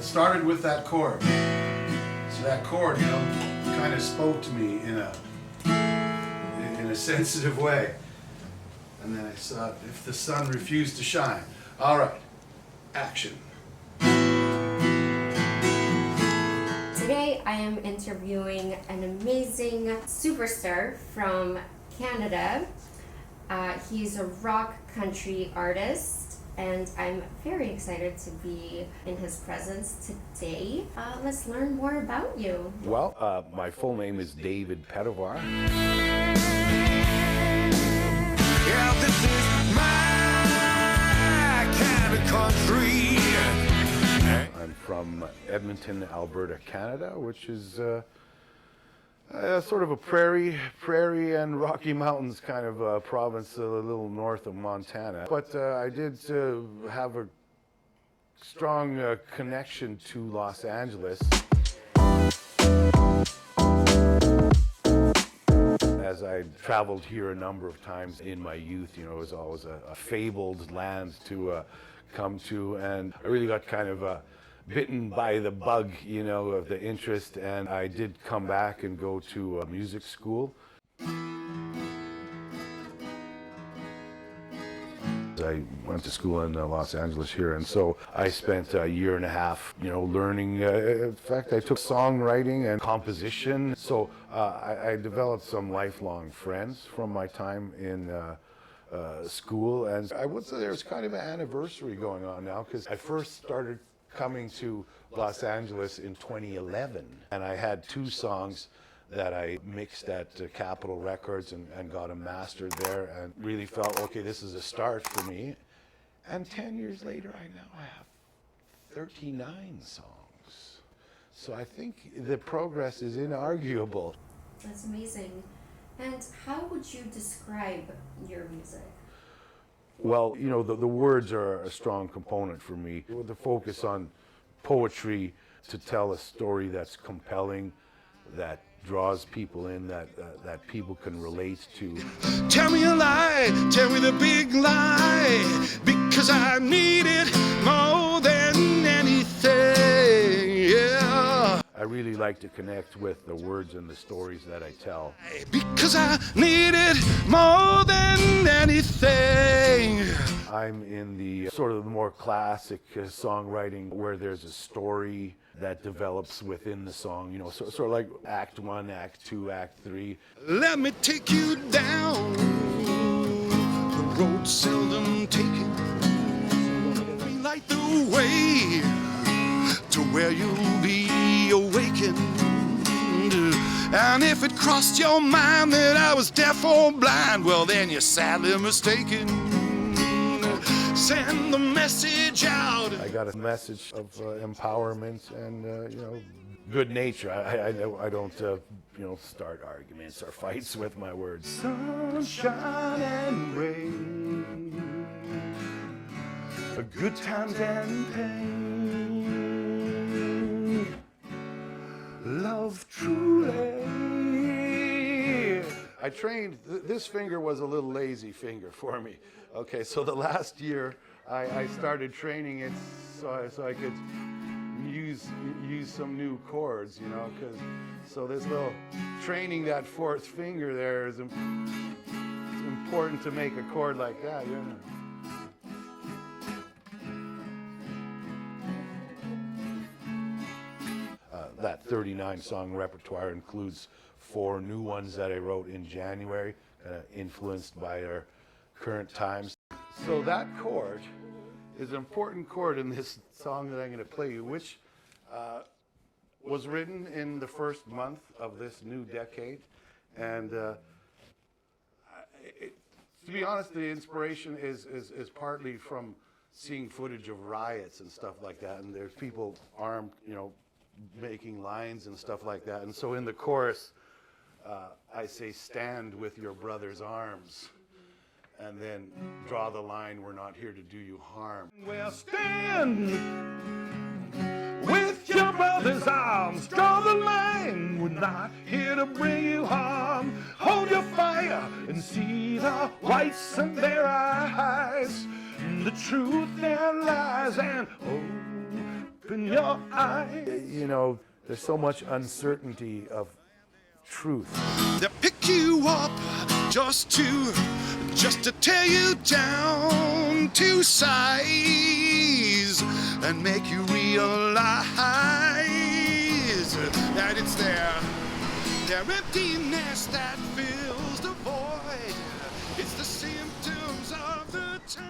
it started with that chord. So that chord, you know, kind of spoke to me in a sensitive way. And then I thought, if the sun refused to shine. All right, action. Today I am interviewing an amazing superstar from Canada. He's a rock country artist, and I'm very excited to be in his presence today. Let's learn more about you. Well, my full name is David Petovar. Yeah, this is my kind of country. I'm from Edmonton, Alberta, Canada, which is sort of a prairie and Rocky Mountains kind of province, a little north of Montana. But I did have a strong connection to Los Angeles. As I traveled here a number of times in my youth, you know, it was always a fabled land to come to, and I really got kind of bitten by the bug, you know, of the interest, and I did come back and go to music school. I went to school in Los Angeles here, and so I spent a year and a half, you know, learning. In fact, I took songwriting and composition, so I developed some lifelong friends from my time in school, and I would say there's kind of an anniversary going on now, because I first started coming to Los Angeles in 2011, and I had 2 songs that I mixed at Capitol Records and got them mastered there, and really felt, okay, this is a start for me. And 10 years later, I now have 39 songs. So I think the progress is inarguable. That's amazing. And how would you describe your music? Well, you know, the words are a strong component for me. With the focus on poetry to tell a story that's compelling, that draws people in, that people can relate to. Tell me a lie, tell me the big lie, because I need it more than anything, yeah. I really like to connect with the words and the stories that I tell. Because I need it more than anything. I'm in the sort of the more classic songwriting where there's a story that develops within the song, you know, sort of like Act 1, Act 2, Act 3. Let me take you down the road seldom taken. Light the way to where you'll be awakened. And if it crossed your mind that I was deaf or blind, well then you're sadly mistaken. Send the message out. I got a message of empowerment and, you know, good nature. I don't, you know, start arguments or fights with my words. Sunshine and rain, good times and pain, love truly. I trained, this finger was a little lazy finger for me. Okay, so the last year I started training it so I could use some new chords, you know, so this little training that 4th finger there is important to make a chord like that, you know. That 39 song repertoire includes 4 new ones that I wrote in January, influenced by our current times. So that chord is an important chord in this song that I'm going to play you, which was written in the first month of this new decade. And to be honest, the inspiration is partly from seeing footage of riots and stuff like that, and there's people armed, you know, making lines and stuff like that. And so in the chorus, I say, stand with your brother's arms, and then draw the line, we're not here to do you harm. Well, stand with your brother's arms, draw the line, we're not here to bring you harm. Hold your fire and see the whites in their eyes, the truth there lies, and oh, open your eyes. You know, there's so much uncertainty of truth. They pick you up just to tear you down to size and make you realize that it's their emptiness that fills the void. It's the symptoms of the time.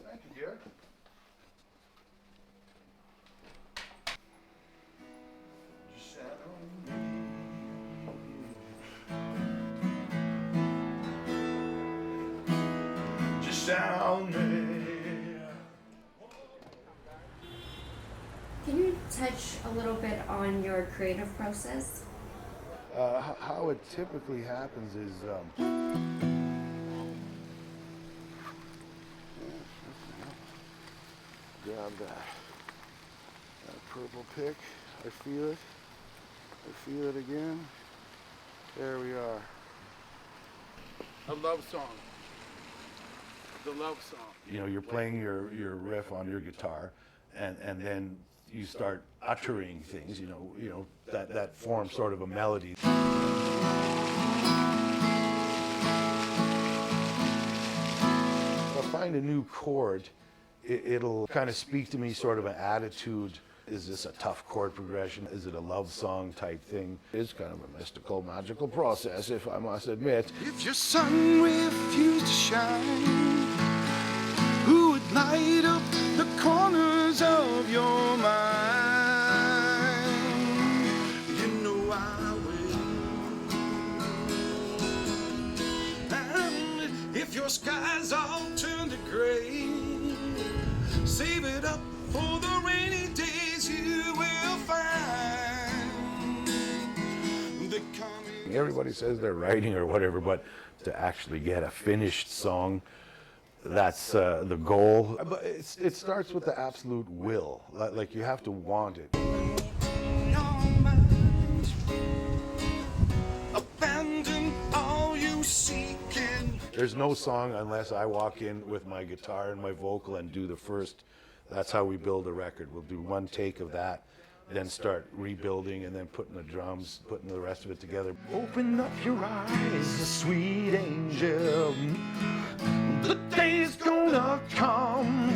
Thank you, dear. Just sound me. Can you touch a little bit on your creative process? How it typically happens is grab that purple pick. I feel it. I feel it again. There we are. A love song. The love song. You know, you're playing your riff on your guitar, and then you start uttering things. You know that forms sort of a melody. If I find a new chord, it'll kind of speak to me, sort of an attitude. Is this a tough chord progression? Is it a love song type thing? It's kind of a mystical, magical process, if I must admit. If your sun refused to shine, who would light up the corners of your mind? You know I will. And if your skies all turn to gray, save it up for the rainy days you will find. The coming. Everybody says they're writing or whatever, but to actually get a finished song, that's the goal. But it starts with the absolute will. Like you have to want it. Abandon all you seeking. There's no song unless I walk in with my guitar and my vocal and do the first. That's how we build a record. We'll do one take of that, then start rebuilding and then putting the drums, putting the rest of it together. Open up your eyes, sweet angel. The day's gonna come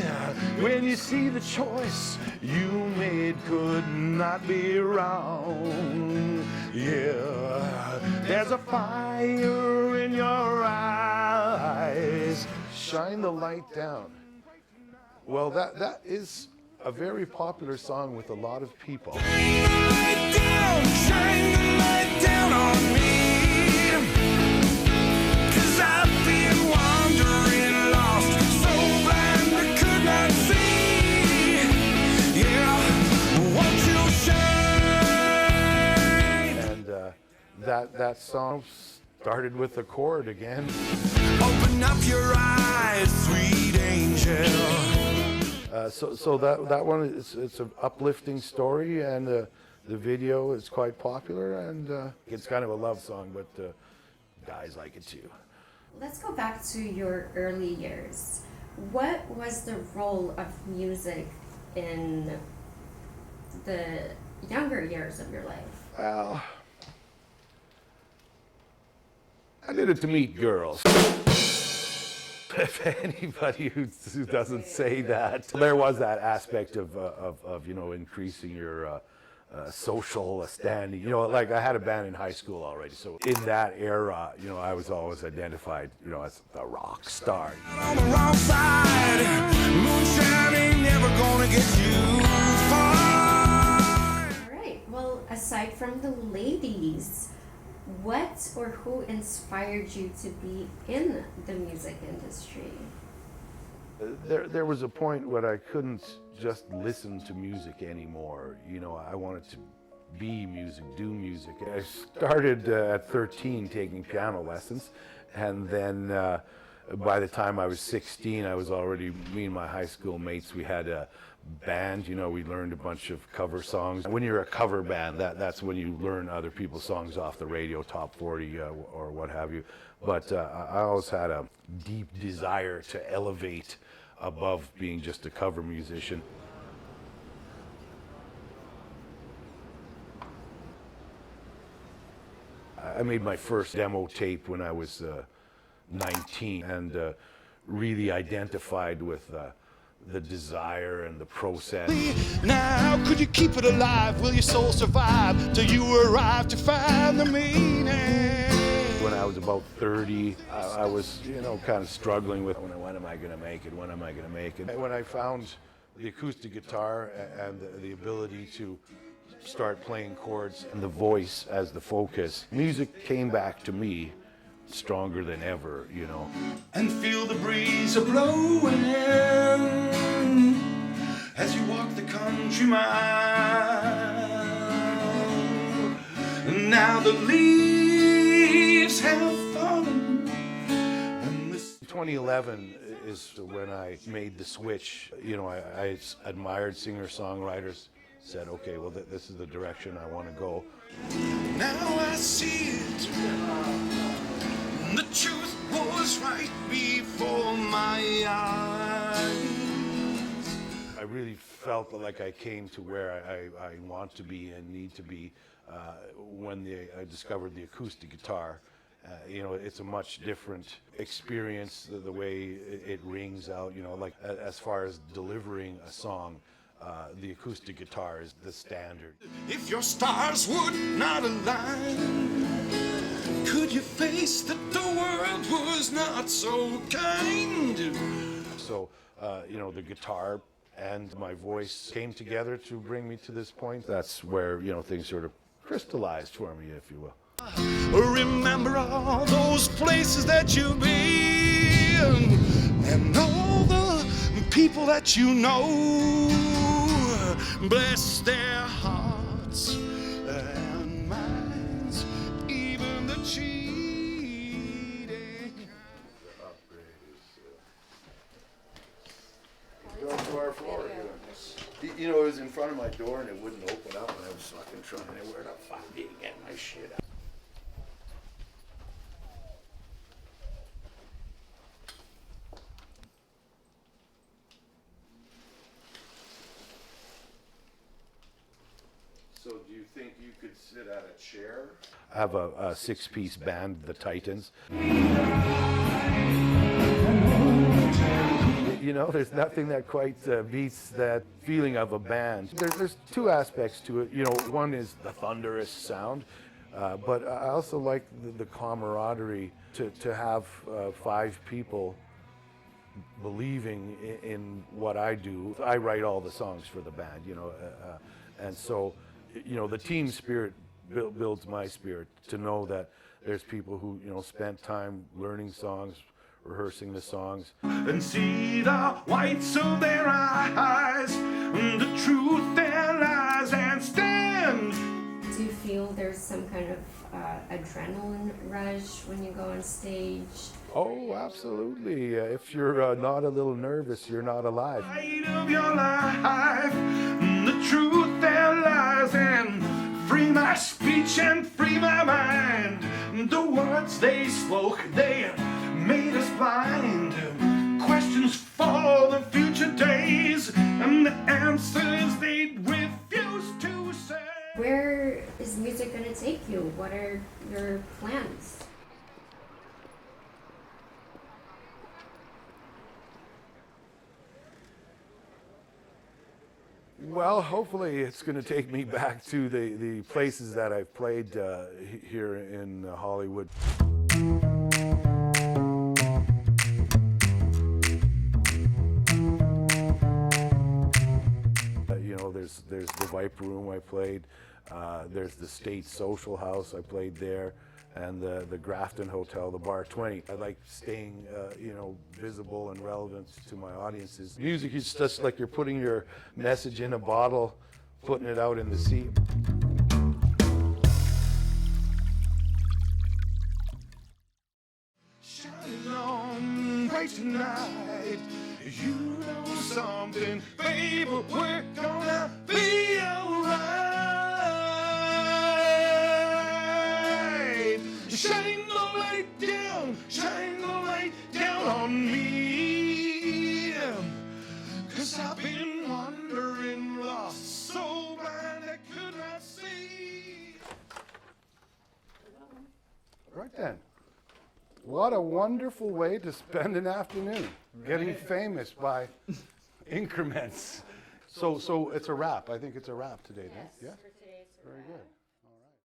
when you see the choice you made could not be wrong. Yeah, there's a fire in your eyes. Shine the light down. Well, that is a very popular song with a lot of people. Shine the light down on me, 'cause I've been wandering lost, so blind I could not see. Yeah, won't you shine? And that song started with the chord again. Open up your eyes, sweet angel. So that one it's an uplifting story, and the video is quite popular, and it's kind of a love song, but guys like it too. Let's go back to your early years. What was the role of music in the younger years of your life? Well, I did it to meet girls. If anybody who doesn't say that, there was that aspect of increasing your social standing. Like I had a band in high school already, so in that era, I was always identified, as the rock star. On the wrong side, moonshine ain't never gonna get you far. All right. Well, aside from the ladies, what or who inspired you to be in the music industry? There was a point when I couldn't just listen to music anymore. I wanted to be music, do music. I started at 13 taking piano lessons, and then by the time I was 16, me and my high school mates, we had a band. We learned a bunch of cover songs. When you're a cover band, that's when you learn other people's songs off the radio, top 40 or what have you. But I always had a deep desire to elevate above being just a cover musician. I made my first demo tape when I was 19 and really identified with the desire and the process. Now, how could you keep it alive? Will your soul survive till you arrive to find the meaning? When I was about 30, I was, kind of struggling with when am I going to make it? When am I going to make it? When I found the acoustic guitar and the ability to start playing chords and the voice as the focus, music came back to me stronger than ever, And feel the breeze a-blowing as you walk the country mile. Now the leaves have fallen and this 2011 is when I made the switch. I admired singer-songwriters, said, okay, well, this is the direction I want to go. now I see it. The truth was right before my eyes. I really felt like I came to where I want to be and need to be when I discovered the acoustic guitar. It's a much different experience, the way it rings out, like as far as delivering a song, the acoustic guitar is the standard. If your stars would not align, could you face that the world was not so kind? So, the guitar and my voice came together to bring me to this point. That's where, things sort of crystallized for me, if you will. Remember all those places that you've been and all the people that you know. Bless their hearts and minds, even the cheating. Going to our floor. It was in front of my door and it wouldn't open up, and I was fucking trying everywhere to find it and get my shit out. So do you think you could sit at a chair? I have a six-piece band, the Titans. There's nothing that quite beats that feeling of a band. There's two aspects to it. One is the thunderous sound, but I also like the camaraderie to have 5 people believing in what I do. I write all the songs for the band, and so, the team spirit builds my spirit to know that there's people who, spent time learning songs, rehearsing the songs. And see the whites of their eyes, the truth their lies, and stand. Do you feel there's some kind of adrenaline rush when you go on stage? Oh, absolutely. If you're not a little nervous, you're not alive. Light of your life, the truth their lies, and free my speech and free my mind. The words they spoke, they made us blind. Questions for the future days, and the answers they refuse to say. Where is music going to take you? What are your plans? Well, hopefully it's going to take me back to the places that I've played here in Hollywood. There's the Viper Room I played. There's the State Social House I played there, and the Grafton Hotel, the Bar 20. I like staying, visible and relevant to my audiences. Music is just like you're putting your message in a bottle, putting it out in the sea. Shining on bright tonight, you know something, baby, we're gonna be alright. Shine the light down on me, 'cause I've been wandering, lost, so blind I could not see. Right then. What a wonderful way to spend an afternoon, getting famous by increments. So it's a wrap. I think it's a wrap today, then. Yeah? For today's Very good.